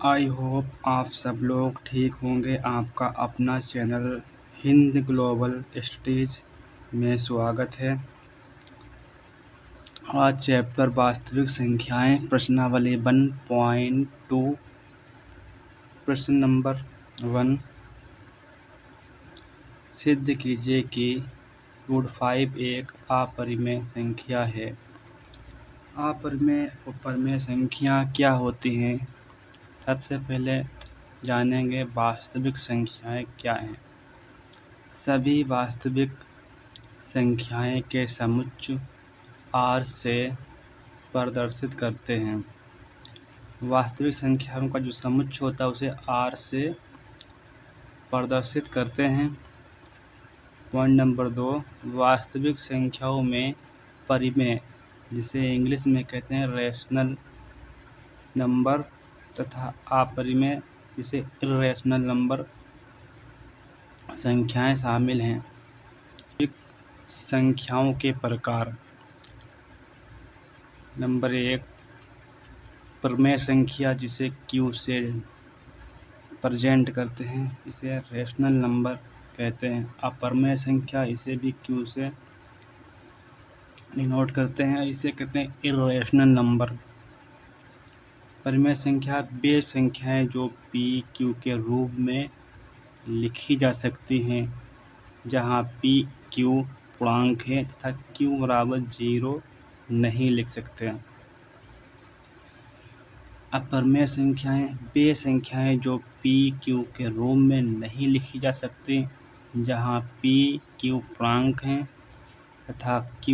I hope आप सब लोग ठीक होंगे। आपका अपना चैनल हिंद ग्लोबल स्टडीज में स्वागत है। आज चैप्टर वास्तविक संख्याएं प्रश्नावली 1.2 प्रश्न नंबर 1 सिद्ध कीजिए कि √5 एक अपरिमेय संख्या है। अपरिमेय और परिमेय संख्या क्या होती हैं? सबसे पहले जानेंगे वास्तविक संख्याएं क्या हैं। सभी वास्तविक संख्याएं के समुच्चय R से प्रदर्शित करते हैं। वास्तविक संख्याओं का जो समुच्चय होता है उसे R से प्रदर्शित करते हैं। पॉइंट नंबर 2 वास्तविक संख्याओं में परिमेय, जिसे इंग्लिश में कहते हैं रेशनल नंबर, तथा अपरिमेय, जिसे इर्रेशनल नंबर संख्याएं शामिल हैं। संख्याओं के प्रकार। नंबर 1 परिमेय संख्या, जिसे Q से प्रेजेंट करते हैं, इसे रेशनल नंबर कहते हैं। अपरिमेय संख्या, इसे भी Q से डिनोट करते हैं, इसे कहते हैं इर्रेशनल नंबर। परिमेय संख्या वे संख्याएं जो P Q के रूप में लिखी जा सकती हैं, जहां P Q पूर्णांक है तथा Q बराबर 0 नहीं लिख सकते। अपरिमेय संख्याएं वे संख्याएं जो P Q के रूप में नहीं लिखी जा सकती, जहां P Q पूर्णांक हैं तथा Q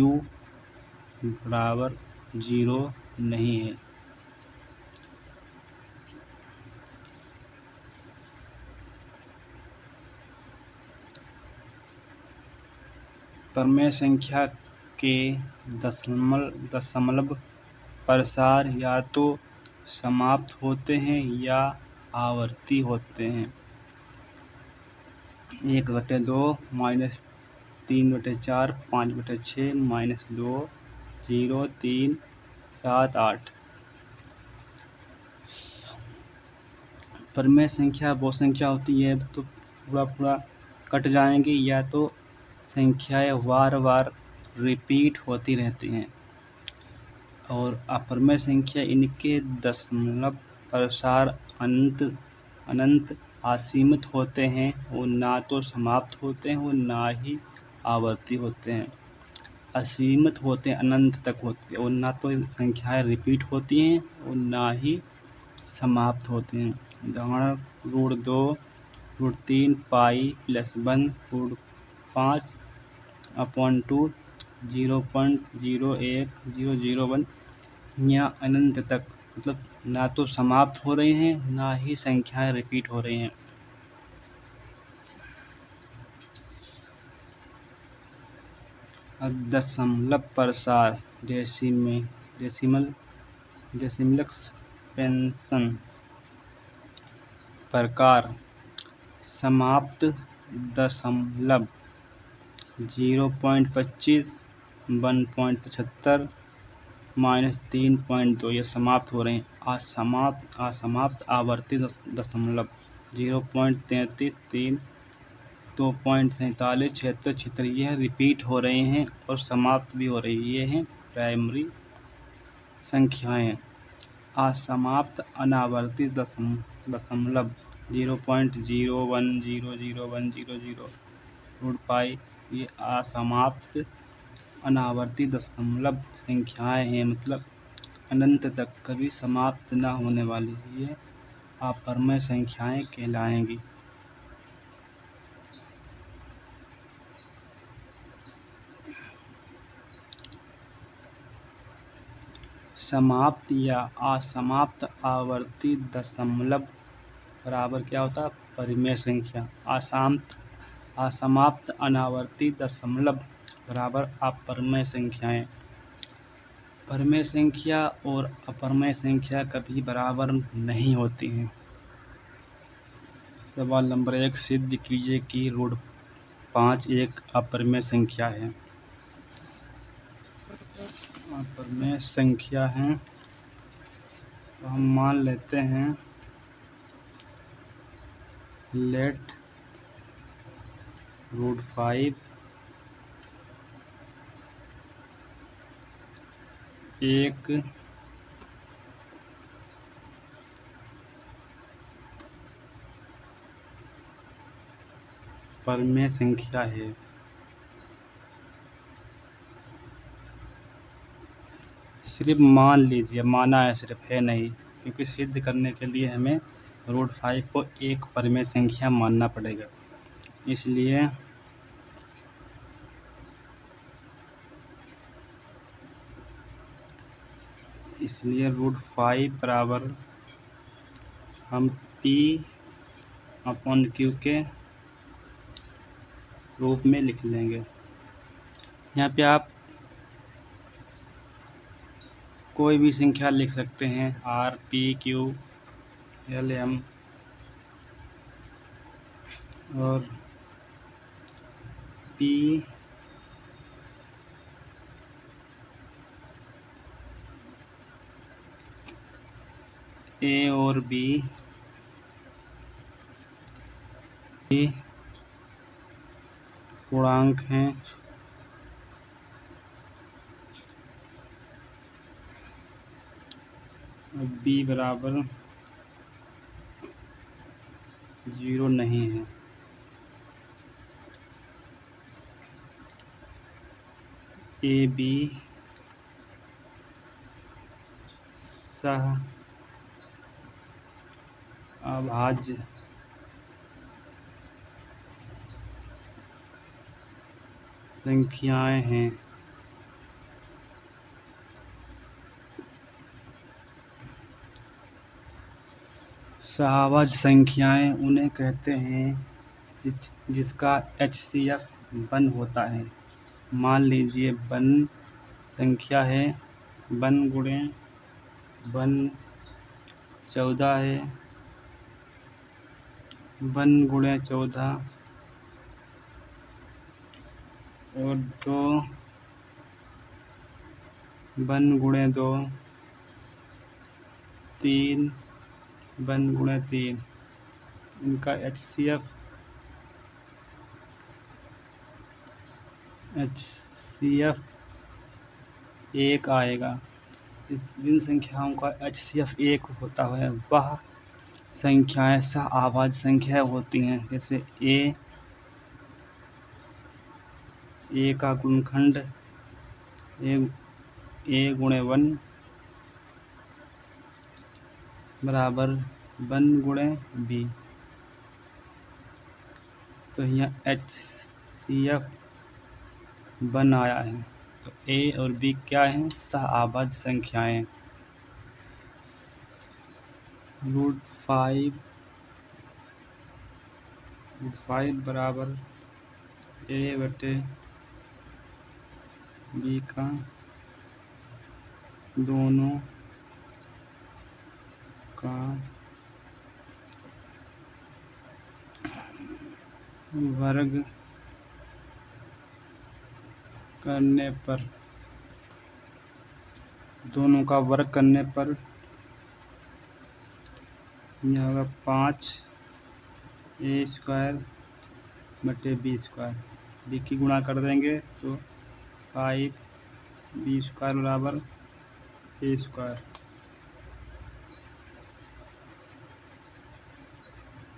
बराबर 0 नहीं है। परिमेय संख्या के दशमलव प्रसार या तो समाप्त होते हैं या आवर्ती होते हैं। 1/2, -3/4, 5/6, -2, 0, 3, 7, 8। परिमेय संख्या वो संख्या होती है तो पूरा कट जाएंगी, या तो संख्याएं बार बार रिपीट होती रहती हैं। और अपरिमेय संख्या, इनके दशमलव प्रसार अनंत असीमित होते हैं और ना तो समाप्त होते हैं और ना ही आवर्ती होते हैं। असीमित होते हैं, अनंत तक होते हैं, और ना तो संख्याएं रिपीट होती हैं और ना ही समाप्त होते हैं। उदाहरण √2, √3, π+1, √5/2, 0.010001 या अनंत तक, मतलब ना तो समाप्त हो रहे हैं ना ही संख्याएं रिपीट हो रही हैं। अब दशमलव प्रसार डेसिमल एक्सपेंशन प्रकार। समाप्त दशमलव 0.25, 1.75, -3.2 ये समाप्त हो रहे हैं। असमाप्त आवर्ती दशमलव 0.33, 3, 2.47, 76, यह रिपीट हो रहे हैं और समाप्त भी हो रही है। ये हैं प्राइमरी संख्याएं। असमाप्त अनावर्ती दशमलव 0.01001000 √π, ये असमाप्त अनावर्ती दशमलव संख्याएं हैं, मतलब अनंत तक कभी समाप्त न होने वाली ये अपरिमेय संख्याएं कहलाएंगी। समाप्त या असमाप्त आवर्ती दशमलव बराबर क्या होता है? परिमेय संख्या। असमाप्त अनावर्ती दशमलव बराबर अपरिमेय संख्याएं। परिमेय संख्या और अपरिमेय संख्या कभी बराबर नहीं होती हैं। सवाल नंबर 1 सिद्ध कीजिए कि √5 एक अपरिमेय संख्या है। अपरिमेय संख्या है तो हम मान लेते हैं लेट √5 एक परमेय संख्या है। सिर्फ मान लीजिए, माना है, सिर्फ है नहीं, क्योंकि सिद्ध करने के लिए हमें √5 को एक परमेय संख्या मानना पड़ेगा। इसलिए √5 बराबर हम P/Q के रूप में लिख लेंगे। यहाँ पे आप कोई भी संख्या लिख सकते हैं, R, P, Q, L, M, और P A और B पूर्णांक हैं। B बराबर 0 नहीं है। AB सह अभाज्य संख्याएं हैं। सहअभाज्य संख्याएं उन्हें कहते हैं जिसका HCF 1 होता है। मान लीजिए 1 संख्या है, 1 गुणे 1 14 है, 1 गुणे 14 और 2 1 गुणे 2 3 1 गुणे 3। इनका HCF 1 आएगा। जिन संख्याओं का HCF 1 होता है वह संख्याएं सहअभाज्य संख्याएं होती हैं। जैसे A का गुणनखंड A गुणे 1 बराबर 1 गुणे B। तो यहाँ HCF 1 आया है। तो A और B क्या हैं? सहअभाज्य संख्याएं। √5 बराबर A बटे B का दोनों का वर्ग करने पर, दोनों का वर्ग करने पर यह होगा 5A² बटे B²। B की गुणा कर देंगे तो 5B² बराबर A²।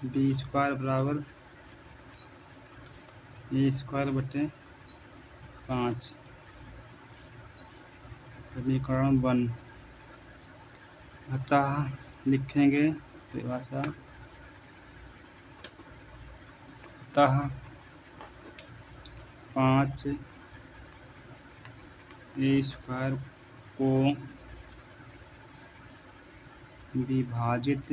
B² बराबर A² बटे 5। समीकरण 1। अतः लिखेंगे परिभाषा, अतः 5A² को विभाजित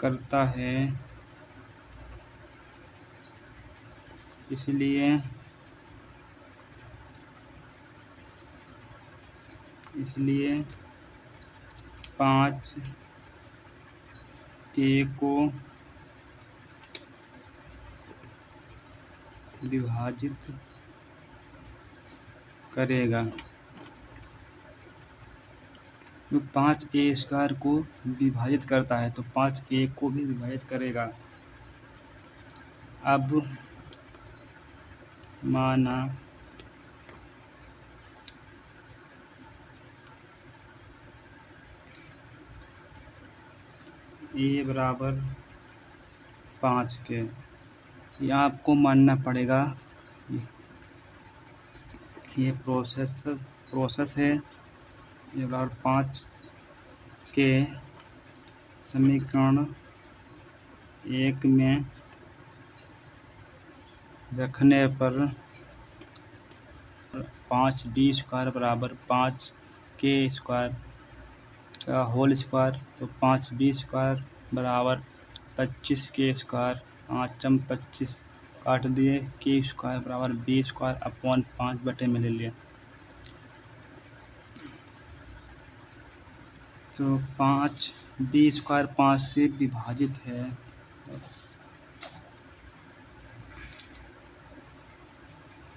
करता है, इसलिए 5A को विभाजित करेगा। तो 5a² को विभाजित करता है तो 5a को भी विभाजित करेगा। अब माना a बराबर 5 के, यहाँ आपको मानना पड़ेगा ये प्रोसेस है। ये बराबर 5 के समीकरण 1 में रखने पर 5b² बराबर 5k² का होल स्क्वायर, तो 5b² बराबर 25k²। 5×25 काट दिए, k² बराबर b² अपॉन 5 बटे में ले लिए। तो 5b² 5 से विभाजित है,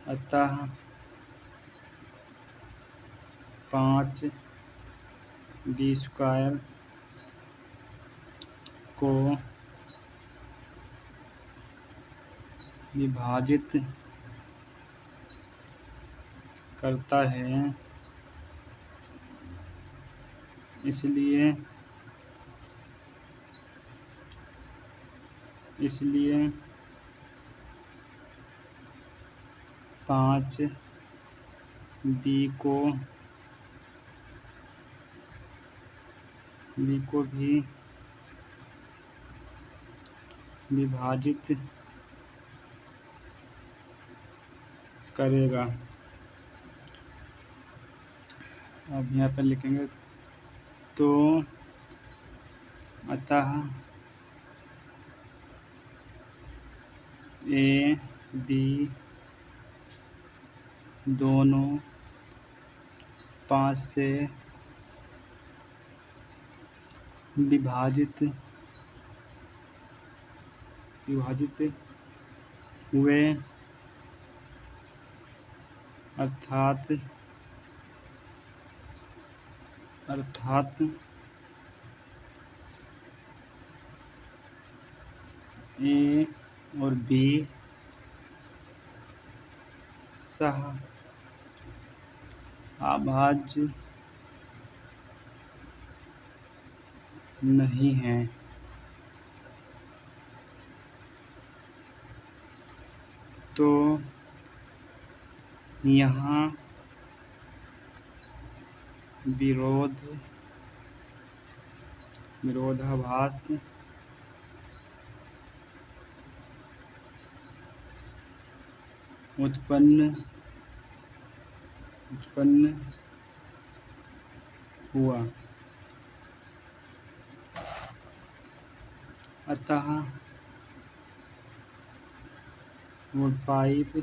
अतः 5b² को विभाजित करता है, इसलिए 5b को भी विभाजित करेगा। अब यहाँ पर लिखेंगे तो अतः a b दोनों 5 से विभाजित हुए, अर्थात a और b सह अभाज्य नहीं है। तो यहाँ विरोधाभास उत्पन्न हुआ, अतः वो 5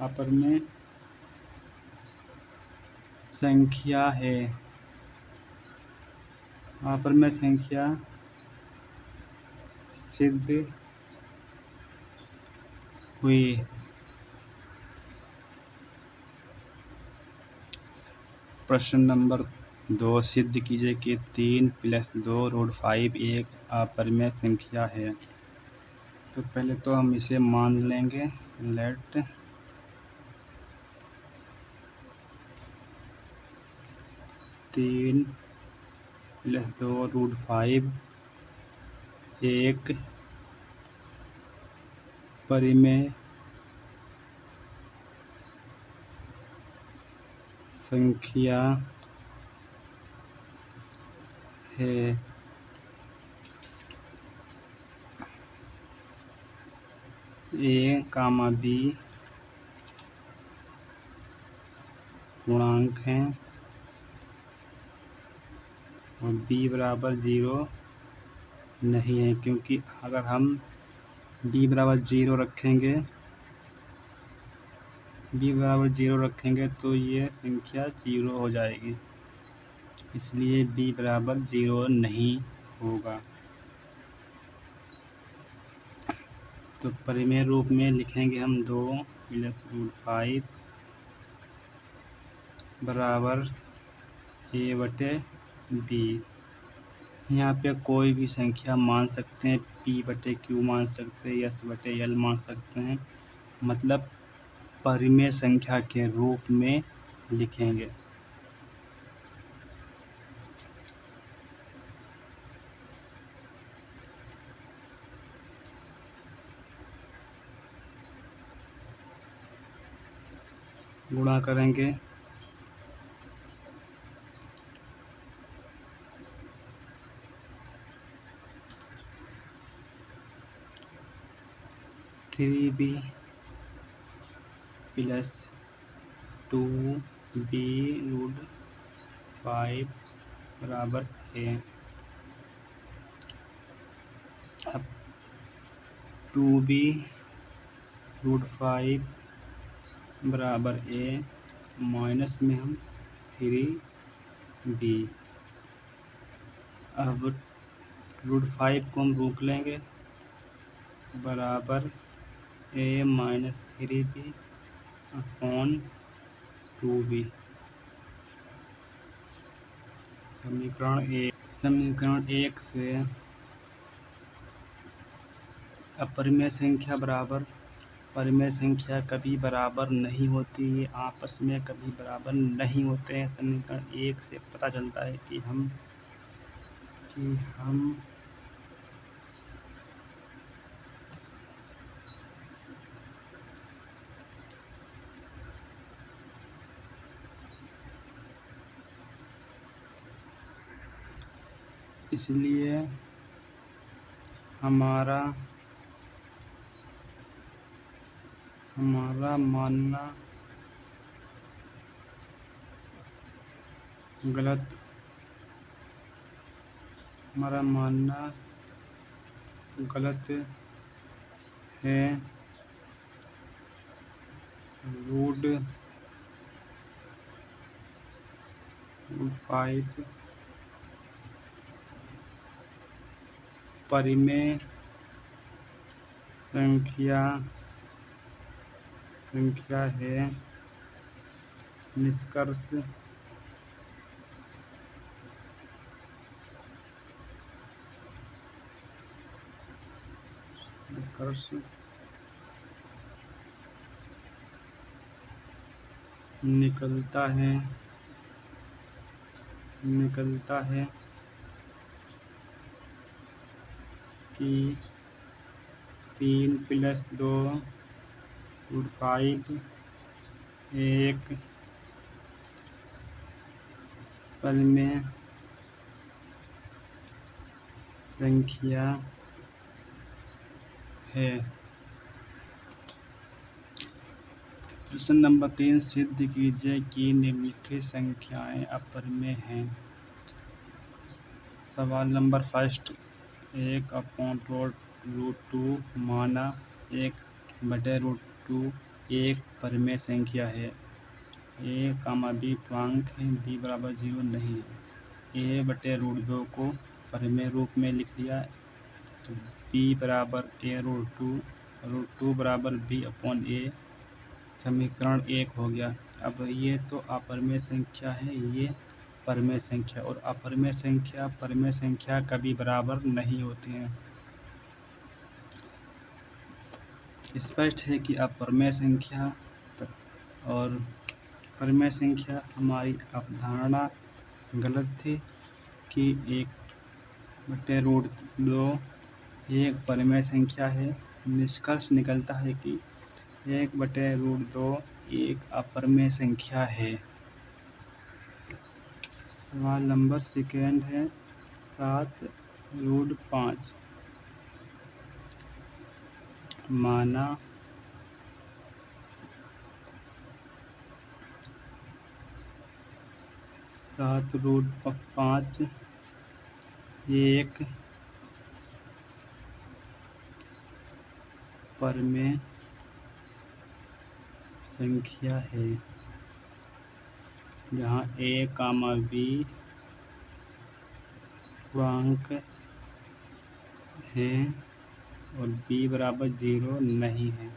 अपरिमेय संख्या है। अपरिमेय संख्या सिद्ध हुई। प्रश्न नंबर 2, सिद्ध कीजिए कि 3 + 2√5 एक अपरिमेय संख्या है। तो पहले तो हम इसे मान लेंगे, लेट 3 + 2√5 एक परिमेय संख्या है। a, b पूर्णांक हैं और b बराबर 0 नहीं है, क्योंकि अगर हम b बराबर 0 रखेंगे तो ये संख्या 0 हो जाएगी, इसलिए b बराबर 0 नहीं होगा। तो परिमेय रूप में लिखेंगे हम 2 + √5 बराबर a/b। यहाँ पे कोई भी संख्या मान सकते हैं, p/q मान सकते हैं, s/l मान सकते हैं, मतलब परिमेय संख्या के रूप में लिखेंगे। गुणा करेंगे 3b + 2b√5 बराबर a। अब 2b√5 बराबर a माइनस में हम 3b। अब √5 को हम रोक लेंगे बराबर a - 3b/2b। समीकरण 1 से अपरिमेय संख्या बराबर परिमेय संख्या कभी बराबर नहीं होती, ये आपस में कभी बराबर नहीं होते हैं। समीकरण 1 से पता चलता है कि हम इसलिए हमारा मानना गलत है। √5 परिमेय संख्या है। निष्कर्ष निकलता है कि 3 + 2√5 एक परिमेय संख्या है। प्रश्न नंबर 3 सिद्ध कीजिए कि निम्नलिखित संख्याएं अपरिमेय हैं। सवाल नंबर फर्स्ट, 1/√2 माना 1/√2 एक परिमेय संख्या है। a, b पूर्णांक है, b बराबर 0 नहीं है। a/√2 को परिमेय रूप में लिख लिया, तो b बराबर a√2, √2 बराबर b/a। समीकरण 1 हो गया। अब ये तो अपरिमेय संख्या है, ये परिमेय संख्या, और अपरिमेय संख्या परिमेय संख्या कभी बराबर नहीं होती हैं। स्पष्ट है कि अपरिमेय संख्या और परिमेय संख्या हमारी अवधारणा गलत थी कि 1/√2 एक परिमेय संख्या है। निष्कर्ष निकलता है कि 1/√2 एक अपरिमेय संख्या है। सवाल नंबर सेकेंड है 7√5 माना 7√5 एक परिमेय संख्या है जहाँ a, b पूर्णांक है और b बराबर 0 नहीं है।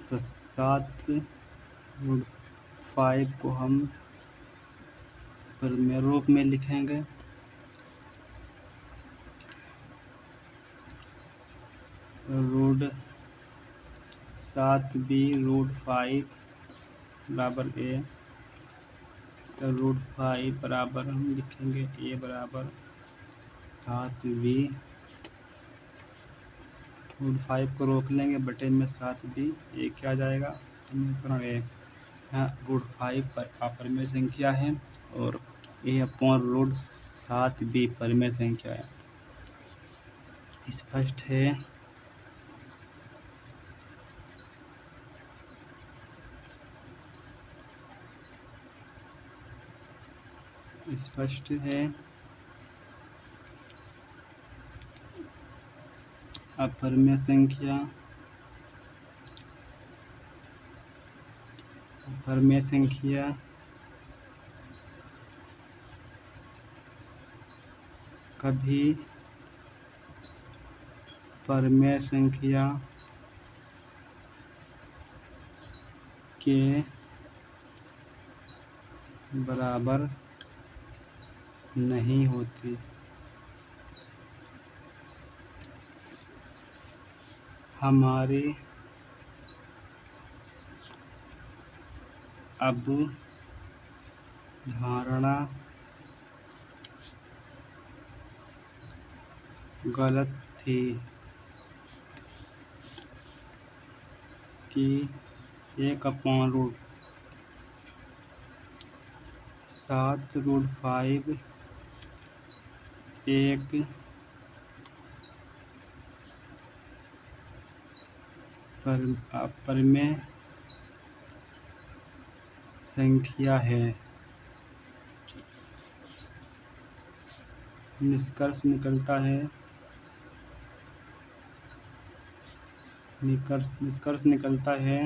तो 7√5 को हम परिमेय रूप में लिखेंगे। रूट 7b√5 बराबर a। तो √5 बराबर हम लिखेंगे a बराबर 7b√5 को रोक लेंगे, बटे में 7b, a क्या जाएगा समीकरण 1। यहाँ √5 पर अपरिमेय संख्या है और a/√7b परिमेय संख्या है। स्पष्ट है। स्पष्ट है। अपरिमेय संख्या कभी परिमेय संख्या के बराबर नहीं होती। हमारी अवधारणा गलत थी कि 1/7√5 एक अपरिमेय संख्या है। निष्कर्ष निकलता है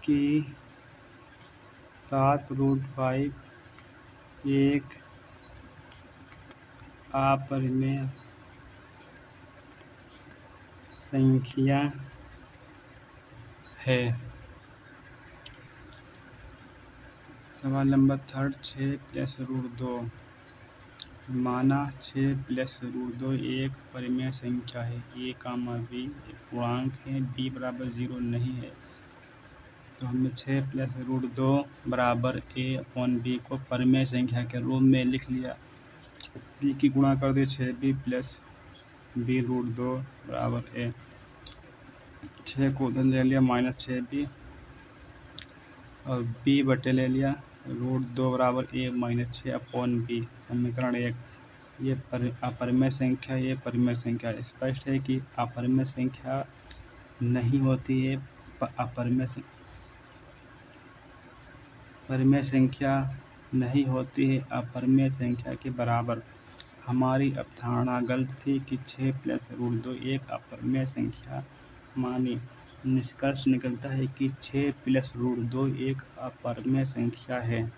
कि 7√5 एक अपरिमेय संख्या है। सवाल नंबर 3, 6 + √2। माना 6 + √2 एक परिमेय संख्या है। a, b एक पूर्णांक है, b बराबर 0 नहीं है। तो हमने 6 + √2 बराबर a/b को परिमेय संख्या के रूप में लिख लिया। b की गुणा कर दिए 6b + b√2 बराबर a। 6 को उधर ले लिया -6b और b बटे ले लिया √2 बराबर a - 6/b। समीकरण 1। ये अपरिमेय संख्या, ये परिमेय संख्या। स्पष्ट है कि अपरिमेय संख्या नहीं होती है। परिमेय संख्या नहीं होती है अपरिमेय संख्या के बराबर। हमारी अवधारणा गलत थी कि 6 + √2 एक अपरिमेय संख्या मानी। निष्कर्ष निकलता है कि 6 + √2 एक अपरिमेय संख्या है।